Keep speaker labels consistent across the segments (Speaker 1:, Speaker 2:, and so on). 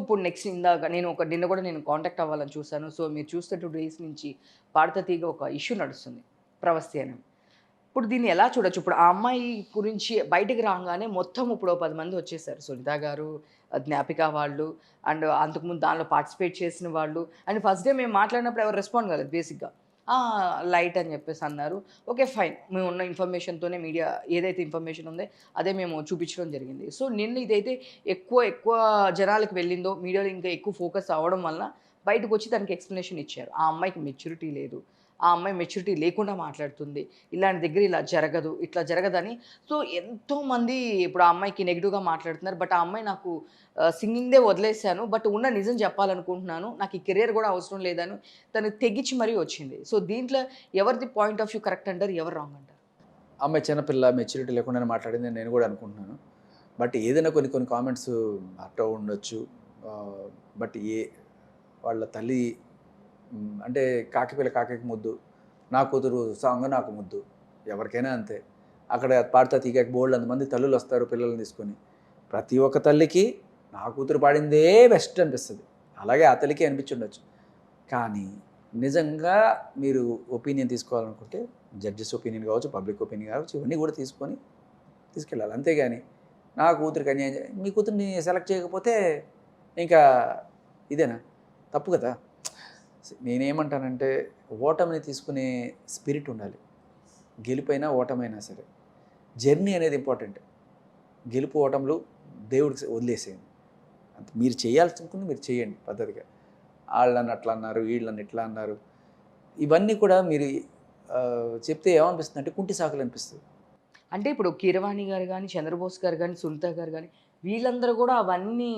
Speaker 1: ఇప్పుడు నెక్స్ట్ ఇందాక నిన్న కూడా నేను కాంటాక్ట్ అవ్వాలని చూసాను. సో, మీరు చూస్తే 2 డేస్ నుంచి పాడతా తీగ ఒక ఇష్యూ నడుస్తుంది. ప్రవస్తి అని. ఇప్పుడు దీన్ని ఎలా చూడొచ్చు? ఇప్పుడు ఆ అమ్మాయి గురించి బయటికి రాంగానే మొత్తం ఇప్పుడు ఓ 10 మంది వచ్చేసారు. సునీత గారు, జ్ఞాపిక వాళ్ళు అండ్ అంతకుముందు దానిలో పార్టిసిపేట్ చేసిన వాళ్ళు అండ్ ఫస్ట్ డే మేము మాట్లాడినప్పుడు ఎవరు రెస్పాండ్ కాలేదు బేసిక్‌గా. ఆ! లైట్ అని చెప్పేసి అన్నారు. ఓకే. ఫైన్. మేమున్న ఇన్ఫర్మేషన్‌తోనే మీడియా ఏదైతే ఇన్ఫర్మేషన్ ఉందో అదే మేము చూపించడం జరిగింది. సో, నిన్న ఇదైతే ఎక్కువ జనాలకి వెళ్ళిందో, మీడియాలో ఇంకా ఎక్కువ ఫోకస్ అవ్వడం వలన బయటకొచ్చి దానికి ఎక్స్‌ప్లనేషన్ ఇచ్చారు. ఆ అమ్మాయికి మెచ్యూరిటీ లేదు. ఆ అమ్మాయి మెచ్యూరిటీ లేకుండా మాట్లాడుతుంది. ఇలాంటి దగ్గర ఇలా జరగదు. ఇట్లా జరగదని సో, ఎంతోమంది ఇప్పుడు ఆ అమ్మాయికి నెగెటివ్‌గా మాట్లాడుతున్నారు. బట్ ఆ అమ్మాయి నాకు సింగింగ్‌దే వదిలేసాను. బట్ ఉన్న నిజం చెప్పాలనుకుంటున్నాను. నాకు ఈ కెరియర్ గూడా అవసరం లేదని తను తెగించి మరీ వచ్చింది. సో, దీంట్లో ఎవరిది పాయింట్ ఆఫ్ వ్యూ కరెక్ట్ అంటారు? ఎవరు రాంగ్ అంటారు?
Speaker 2: అమ్మాయి చిన్నపిల్ల మెచ్యూరిటీ లేకుండానే మాట్లాడిందని నేను కూడా అనుకుంటున్నాను. బట్ ఏదైనా కొన్ని కొన్ని కామెంట్స్ హర్ట్ ఉండొచ్చు. ఆహ్, బట్ వాళ్ళ తల్లి అంటే కాకి పిల్ల కాకికి ముద్దు, నా కూతురు సాంగ్ నాకు ముద్దు. ఎవరికైనా అంతే. అక్కడ పాడుతా తీగకి బోలెడంతమంది తల్లులొస్తారు పిల్లల్ని తీసుకొని. ప్రతి ఒక్క తల్లికి నా కూతురు పాడిందే బెస్ట్ అనిపిస్తది. అలాగే ఆ తల్లికి అనిపించుండొచ్చు. కానీ నిజంగా మీరు ఒపీనియన్ తీసుకోవాలనుకుంటే జడ్జెస్ ఒపీనియన్ కావచ్చు, పబ్లిక్ ఒపీనియన్ కావచ్చు, ఇవన్నీ కూడా తీసుకెళ్ళాలి. అంతేగాని నా కూతురికి అన్యాయం మీ కూతురిని సెలెక్ట్ చేయకపోతే ఇంకా ఇదేనా? తప్పు కదా! నేనేమంటానంటే ఓటమిని తీసుకునే స్పిరిట్ ఉండాలి. గెలుపైనా, ఓటమైనా సరే. జర్నీ అనేది ఇంపార్టెంట్. గెలుపు, ఓటములు దేవుడికి వదిలేసేయండి. అంతే. మీరు చేయాల్సనుకుంది మీరు చేయండి పద్ధతిగా. ఆళ్ళని అట్లా అన్నారు, వీళ్ళని ఇట్లా అన్నారు. ఇవన్నీ కూడా మీరు చెప్తే ఏమనిపిస్తుందంటే కుంటి సాకులు అనిపిస్తది.
Speaker 1: అంటే ఇప్పుడు 'కీరవాణి' గారు గాని, 'చంద్రబోస్' గారు గాని, 'సునీత' గారు గాని వీళ్ళందరూ గూడా అవన్నీ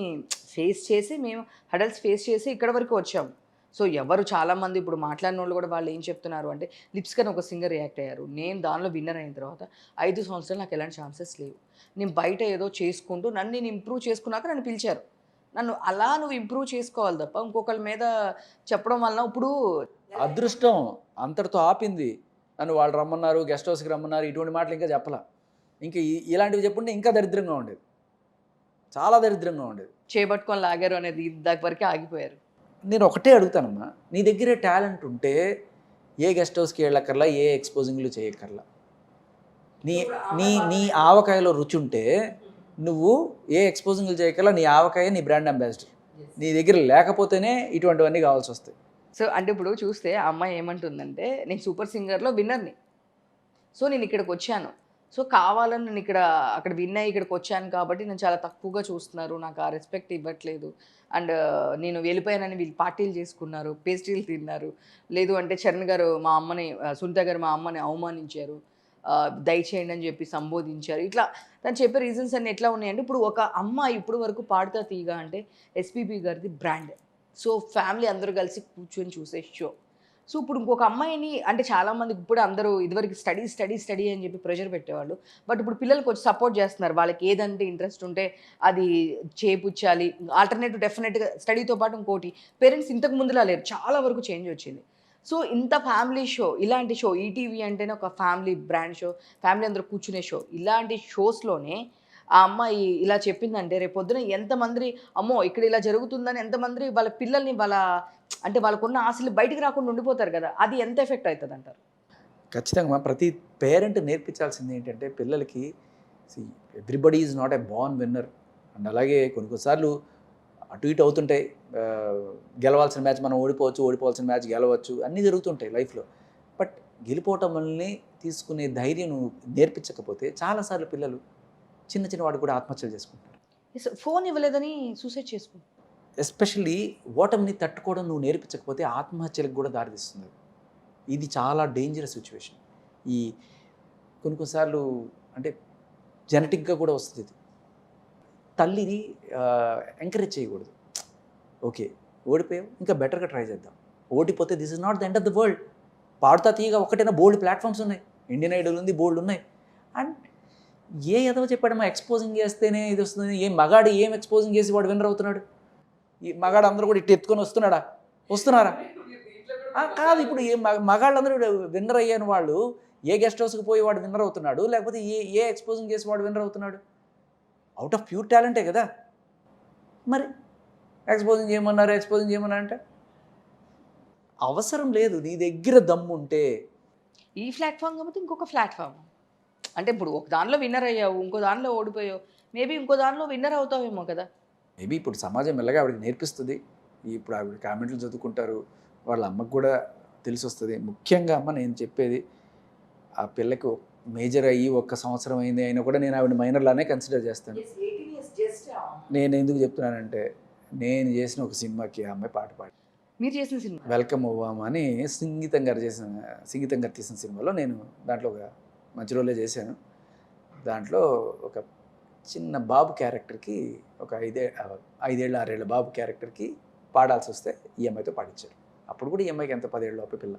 Speaker 1: ఫేస్ చేసి మేము హర్డల్స్ ఫేస్ చేసి ఇక్కడి వరకు వచ్చాము. సో, ఎవరు చాలామంది ఇప్పుడు మాట్లాడినోళ్ళు గూడా వాళ్ళేం చెప్తున్నారు అంటే, 'లిప్స్' అని ఒక సింగర్ రియాక్ట్ అయ్యారు. నేను దానిలో విన్నర్ అయిన తర్వాత 5 సంవత్సరాలు నాకు ఎలాంటి ఛాన్సెస్ లేవు. నేను బయట ఏదో చేసుకుంటూ నన్ను నేను ఇంప్రూవ్ చేసుకున్నాక నన్ను పిలిచారు. నువ్వు ఇంప్రూవ్ చేసుకోవాలి తప్ప ఇంకొకళ్ళ మీద చెప్పడం వలన ఇప్పుడు
Speaker 2: అదృష్టం అంతటితో ఆపింది. నన్ను వాళ్ళు రమ్మన్నారు, గెస్ట్ హౌస్‌కి రమ్మన్నారు. ఇటువంటి మాటలు ఇంకా చెప్పలా. ఇంక ఇలాంటివి చెప్పుంటే ఇంకా దరిద్రంగా ఉండేది. చాలా దరిద్రంగా ఉండేది.
Speaker 1: చేపట్టుకొని లాగారు అనేది దాని వరకే ఆగిపోయారు.
Speaker 2: నేను ఒకటే అడుగుతానమ్మా. నీ దగ్గర టాలెంట్ ఉంటే ఏ గెస్ట్ హౌస్‌కి ఎళ్ళక్కర్లా, ఏ ఎక్స్‌పోజింగ్‌లు చేయక్కర్లా. నీ నీ నీ ఆవకాయలో రుచుంటే నువ్వు ఏ ఎక్స్‌పోజింగ్‌లు చేయక్కర్లా. నీ ఆవకాయ నీ బ్రాండ్ అంబాసిడర్. నీ దగ్గర లేకపోతేనే ఇటువంటివన్నీ కావాల్సొస్తాయి.
Speaker 1: సో, అంటే ఇప్పుడు చూస్తే ఆ అమ్మాయి ఏమంటుందంటే, నేను 'సూపర్ సింగర్‌లో విన్నర్‌ని. సో, నేనిక్కడికొచ్చాను. సో, కావాలని అక్కడ విన్ అయ్యి ఇక్కడికొచ్చాను కాబట్టి నన్ను చాలా తక్కువగా చూస్తున్నారు. నాకు ఆ రెస్పెక్ట్ ఇవ్వట్లేదు. అండ్ నేను వెళ్ళిపోయానని వీళ్ళు పార్టీలు చేసుకున్నారు. పేస్ట్రీలు తిన్నారు. లేదు అంటే చరణ్ గారు సునీత గారు మా అమ్మని అవమానించారు. దయచేయండి అని చెప్పి సంబోధించారు. ఇట్లా తను చెప్పే రీజన్స్ అన్నీ ఎట్లా ఉన్నాయంటే, ఇప్పుడు ఒక అమ్మాయి ఇప్పటి వరకు పాడుతా తీగ అంటే ఎస్‌పీబీ గారిది బ్రాండ్. సో, ఫ్యామిలీ అందరూ కలిసి కూర్చొని చూసే షో. సో, ఇప్పుడు ఇంకొక అమ్మాయిని అంటే చాలామంది ఇప్పుడు అందరూ ఇదివరకు స్టడీ అని చెప్పి ప్రెషర్ పెట్టేవాళ్ళు. బట్ ఇప్పుడు పిల్లలకి వచ్చి సపోర్ట్ చేస్తున్నారు. వాళ్ళకి ఏదంటే ఇంట్రెస్ట్ ఉంటే అది చేపుచ్చాలి. ఆల్టర్‌నేటివ్ డెఫినిట్‌గా స్టడీతో పాటు ఇంకోటి పేరెంట్స్ ఇంతకు ముందులా లేరు. చాలా వరకు చేంజ్ వచ్చింది. సో, ఇంత ఫ్యామిలీ షో, ఇలాంటి షో ఈటీవీ అంటేనే ఒక ఫ్యామిలీ బ్రాండ్ షో. ఫ్యామిలీ అందరూ కూర్చునే షో. ఇలాంటి షోస్‌లోనే ఆ అమ్మాయి ఇలా చెప్పిందంటే రేపొద్దున ఎంతమంది అమ్మో! ఇక్కడ ఇలా జరుగుతుందని ఎంతమంది వాళ్ళ పిల్లల్ని అంటే వాళ్ళకున్న ఆశలు బయటికి రాకుండా ఉండిపోతారు గదా! అది ఎంత ఎఫెక్ట్ అయితదంటారు?
Speaker 2: ఖచ్చితంగా ప్రతి పేరెంట్ నేర్పించాల్సింది ఏంటంటే పిల్లలకి see everybody is not a born winner. And అలాగే కొన్ని సార్లు అటు ఇటు అవుతుంటాయి. గెలవాల్సిన మ్యాచ్ మనం ఓడిపోవచ్చు, ఓడిపోవాల్సిన మ్యాచ్ గెలవచ్చు. అన్నీ జరుగుతుంటాయి లైఫ్‌లో. బట్ గెలుపోటముల్ని తీసుకునే ధైర్యం నువ్వు నేర్పించకపోతే చాలా సార్లు పిల్లలు చిన్న చిన్న వాటికి కూడా ఆత్మహత్యలు చేసుకుంటారు.
Speaker 1: ఫోన్ ఇవ్వలేదని సూసైడ్ చేసుకుంటారు.
Speaker 2: ఎస్పెషల్లీ ఓటమిని తట్టుకోవడం నువ్వు నేర్పించకపోతే ఆత్మహత్యలకు కూడా దారితీస్తుంది. ఇది చాలా డేంజరస్ సిట్యుయేషన్. ఈ కొన్ని సార్లు అంటే జెనెటిక్‌గా కూడా వస్తది ఇది. తల్లిని ఎంకరేజ్ చేయకూడదు. ఓకే. ఓడిపోయావు ఇంకా బెటర్‌గా ట్రై చేద్దాం. ఓడిపోతే this is not the end of the world. Paadutha Theeyaga ఒక్కటైనా బోలెడు ప్లాట్‌ఫార్మ్స్ ఉన్నాయి. ఇండియన్ ఐడల్ ఉంది, బోలెడున్నాయి. అండ్ ఏ ఎదవ చెప్పాడమ్మా ఎక్స్‌పోజింగ్ చేస్తేనే ఇది వస్తుంది. మగాడు ఏం ఎక్స్‌పోజింగ్ చేసి వాడు విన్నర్ అవుతున్నాడు? ఈ మగాడు అందరూ కూడా ఇట్ట ఎత్తుకొని వస్తున్నాడా? వస్తున్నారా? కాదు ఇప్పుడు మగాళ్ళందరూ విన్నర్ అయ్యాను వాళ్ళు ఏ గెస్ట్ హౌస్‌కి పోయి వాడు విన్నర్ అవుతున్నాడు? లేకపోతే ఏ ఎక్స్‌పోజింగ్ చేసి వాడు విన్నర్ అవుతున్నాడు? ఔట్ ఆఫ్ ప్యూర్ టాలెంటే కదా! మరి ఎక్స్పోజింగ్ చేయమన్నారు అంటే అవసరం లేదు. నీ దగ్గర దమ్ము ఉంటే
Speaker 1: ఈ ప్లాట్ఫామ్ కాకపోతే ఇంకొక ప్లాట్ఫామ్. అంటే ఇప్పుడు ఒక దానిలో విన్నర్ అయ్యావు, ఇంకో దానిలో ఓడిపోయావు. మేబీ ఇంకో దానిలో విన్నర్ అవుతావేమో కదా!
Speaker 2: మేబీ ఇప్పుడు సమాజం మెల్లగా ఆవిడకి నేర్పిస్తుంది. ఇప్పుడు ఆవిడ కామెంట్లు చదువుకుంటారు. వాళ్ళ అమ్మకు కూడా తెలిసొస్తది. ముఖ్యంగా అమ్మ నేను చెప్పేది, ఆ పిల్లకి మేజర్ అయ్యి 1 సంవత్సరం అయింది అయినా కూడా నేను ఆవిడ మైనర్‌లానే కన్సిడర్ చేస్తాను. నేను ఎందుకు చెప్తున్నానంటే, నేను చేసిన ఒక సినిమాకి ఆ అమ్మాయి పాట పాడింది.
Speaker 1: మీరు చేసిన సినిమా.
Speaker 2: 'వెల్కమ్ ఓబామా' అని సంగీతం గారు తీసిన సినిమాలో నేను దాంట్లో ఒక మంచి రోలే చేశాను. దాంట్లో ఒక చిన్న బాబు క్యారెక్టర్‌కి ఒక 5 ఏళ్ళ 6 ఏళ్ళ బాబు క్యారెక్టర్‌కి పాడాల్సి వస్తే ఈ అమ్మాయితో పాడించారు. అప్పుడు కూడా ఈ అమ్మాయికి ఎంత 10 ఏళ్ళ లోపే పిల్ల.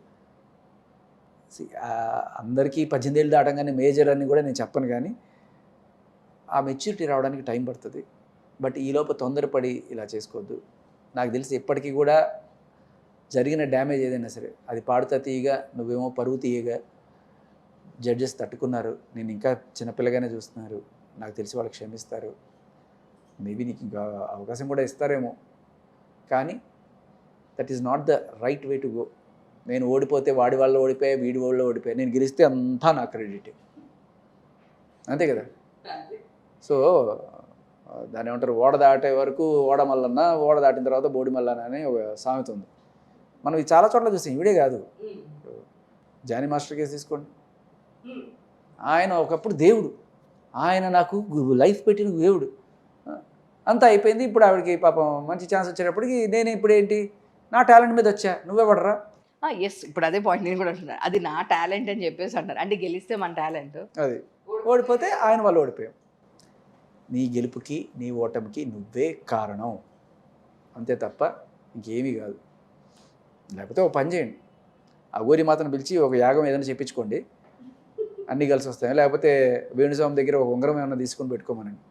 Speaker 2: అందరికీ 18 ఏళ్ళు దాటంగానే మేజర్ అని కూడా నేను చెప్పను కానీ ఆ మెచ్యూరిటీ రావడానికి టైం పడుతుంది. బట్ ఈలోపు తొందరపడి ఇలా చేసుకోవద్దు. నాకు తెలిసి ఎప్పటికీ కూడా జరిగిన డ్యామేజ్ ఏదైనా సరే అది పాడుతా తీయగా, నువ్వేమో పరువు తీయగా జడ్జెస్ తట్టుకున్నారు. నేను ఇంకా చిన్నపిల్లగానే చూస్తున్నారు. నాకు తెలిసి వాళ్ళు క్షమిస్తారు. మేబీ నీకు ఇంకా అవకాశం కూడా ఇస్తారేమో. కానీ that is not the right way to go. నేను ఓడిపోతే వాడి వాళ్ళు ఓడిపోయా, వీడి వాళ్ళు ఓడిపోయా, నేను గెలిస్తే అంతా నా క్రెడిట్. అంతే కదా. సో దాన్ని ఏమంటారు, ఓడ దాటే వరకు ఓడ మల్లన్న, ఓడ దాటిన తర్వాత బోడి మల్లన్న అనే ఒక సామెత ఉంది. మనం ఇది చాలా చోట్ల చూసాం. ఇవిడే కాదు, జానీ మాస్టర్ కేసు తీసుకోండి. ఆయన ఒకప్పుడు దేవుడు, ఆయన నాకు లైఫ్ పెట్టిన దేవుడు. అంతా అయిపోయింది. ఇప్పుడు ఆవిడకి పాపం మంచి ఛాన్స్ వచ్చేటప్పటికి నేను ఇప్పుడు ఏంటి, నా టాలెంట్ మీద వచ్చా, నువ్వే పడరా.
Speaker 1: ఎస్, ఇప్పుడు అదే పాయింట్ నేను కూడా అంటున్నాను. అది నా టాలెంట్ అని చెప్పేసి అంటారు. అంటే గెలిస్తే మన టాలెంట్,
Speaker 2: అది ఓడిపోతే ఆయన వాళ్ళు ఓడిపోయాం. నీ గెలుపుకి నీ ఓటమికి నువ్వే కారణం, అంతే తప్ప ఇంకేమీ కాదు. లేకపోతే ఒక పని చేయండి, ఆ గోరి మాతను పిలిచి ఒక యాగం ఏదైనా చెప్పించుకోండి, అన్నీ కలిసి వస్తాయి. లేకపోతే వేణుస్వామి దగ్గర ఒక ఉంగరం ఏమైనా తీసుకొని పెట్టుకోమనండి.